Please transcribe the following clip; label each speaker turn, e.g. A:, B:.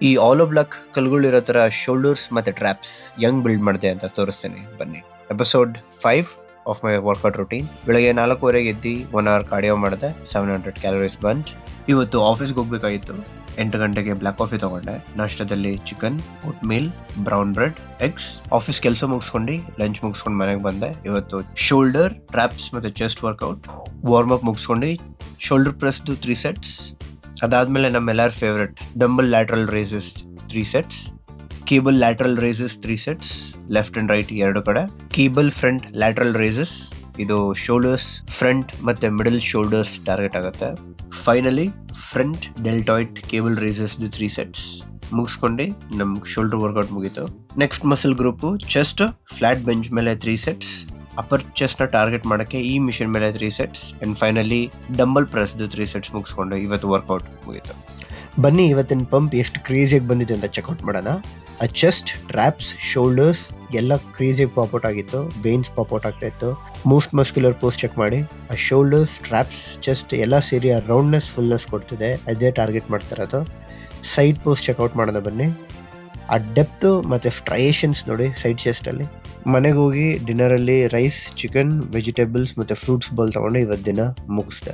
A: ಈ ಆಲೋ ಬ್ಲಾಕ್ ಕಲ್ಗಳಿರೋ ತರ ಶೋಲ್ಡರ್ಸ್ ಮತ್ತೆ ಟ್ರಾಪ್ಸ್ ಹೆಂಗ್ ಬಿಲ್ಡ್ ಮಾಡಿದೆ ಅಂತ ತೋರಿಸ್ತೀನಿ ಬನ್ನಿ. Episode 5 of my workout routine. ಬೆಳಗ್ಗೆ 4:15 ಎದ್ದು 1 hour ಕಾರ್ಡಿಯೋ ಮಾಡಿದೆ. 700 ಕ್ಯಾಲೋರೀಸ್ ಬಂಟ್. ಇವತ್ತು ಆಫೀಸ್ಗೆ ಹೋಗ್ಬೇಕಾಗಿತ್ತು. 8 ಗಂಟೆಗೆ ಬ್ಲಾಕ್ ಕಾಫಿ ತಗೊಂಡೆ. ನಾಷ್ಟದಲ್ಲಿ chicken, oatmeal, brown bread, eggs. Office ಕೆಲಸ ಮುಗಿಸ್ಕೊಂಡು ಲಂಚ್ ಮುಗಿಸ್ಕೊಂಡು ಮನೆಗೆ ಬಂದೆ. ಇವತ್ತು ಶೋಲ್ಡರ್, ಟ್ರಾಪ್ಸ್ ಮತ್ತೆ ಚೆಸ್ಟ್ ವರ್ಕೌಟ್. ವಾರ್ಮ್ ಅಪ್ ಮುಗಿಸ್ಕೊಂಡು ಶೋಲ್ಡರ್ ಪ್ರೆಸ್ದು 3 ಸೆಟ್ಸ್. ಅದಾದ್ಮೇಲೆ ನಮ್ಮೆಲ್ಲರ favourite dumbbell lateral raises 3 sets, cable lateral raises 3 sets, left and right 2 ಕಡೆ. ಕೇಬಲ್ ಫ್ರಂಟ್ ಲ್ಯಾಟ್ರಲ್ ರೇಸಸ್, ಇದು ಶೋಲ್ಡರ್ಸ್ ಫ್ರಂಟ್ ಮತ್ತೆ ಮಿಡಲ್ ಶೋಲ್ಡರ್ಸ್ ಟಾರ್ಗೆಟ್ ಆಗುತ್ತೆ. Finally front deltoid cable raises 3 sets ಮುಗಿಸ್ಕೊಂಡು ನಮ್ ಶೋಲ್ಡರ್ ವರ್ಕೌಟ್ ಮುಗೀತು. Next muscle group chest, flat bench ಮೇಲೆ 3 sets, upper chest ನ target ಮಾಡಕ್ಕೆ ಈ ಮಿಷನ್ ಮೇಲೆ 3 sets, and finally dumbbell press 3 sets ಮುಗಿಸ್ಕೊಂಡು ಇವತ್ತು ವರ್ಕೌಟ್ ಮುಗೀತು. ಬನ್ನಿ ಇವತ್ತಿನ ಪಂಪ್ ಎಷ್ಟು ಕ್ರೇಜಿಯಾಗಿ ಬಂದಿದೆ ಅಂತ ಚೆಕ್ಔಟ್ ಮಾಡೋಣ. ಆ ಚೆಸ್ಟ್, ಟ್ರಾಪ್ಸ್, ಶೋಲ್ಡರ್ಸ್ ಎಲ್ಲ ಕ್ರೇಜಿಯಾಗಿ ಪಾಪ್ಔಟ್ ಆಗಿತ್ತು. ಬೇನ್ಸ್ ಪಾಪ್ಔಟ್ ಆಗ್ತಾ ಇತ್ತು. ಮೋಸ್ಟ್ ಮಸ್ಕ್ಯುಲರ್ ಪೋಸ್ಟ್ ಚೆಕ್ ಮಾಡಿ. ಆ ಶೋಲ್ಡರ್ಸ್, ಟ್ರಾಪ್ಸ್, ಚೆಸ್ಟ್ ಎಲ್ಲ ಸೇರಿ ಆ ರೌಂಡ್ನೆಸ್, ಫುಲ್ನೆಸ್ ಕೊಡ್ತಿದೆ. ಅದೇ ಟಾರ್ಗೆಟ್ ಮಾಡ್ತಾ ಇರೋದು. ಸೈಡ್ ಪೋಸ್ಟ್ ಚೆಕ್ಔಟ್ ಮಾಡೋಣ ಬನ್ನಿ. ಆ ಡೆಪ್ತ್ ಮತ್ತೆ ಸ್ಟ್ರೈಯೇಷನ್ಸ್ ನೋಡಿ ಸೈಡ್ ಚೆಸ್ಟ್ ಅಲ್ಲಿ. ಮನೆಗೆ ಹೋಗಿ ಡಿನ್ನರ್ ಅಲ್ಲಿ ರೈಸ್, ಚಿಕನ್, ವೆಜಿಟೇಬಲ್ಸ್ ಮತ್ತೆ ಫ್ರೂಟ್ಸ್ ಬೌಲ್ ತಗೊಂಡು ಇವತ್ತು ದಿನ ಮುಗಿಸ್ದೆ.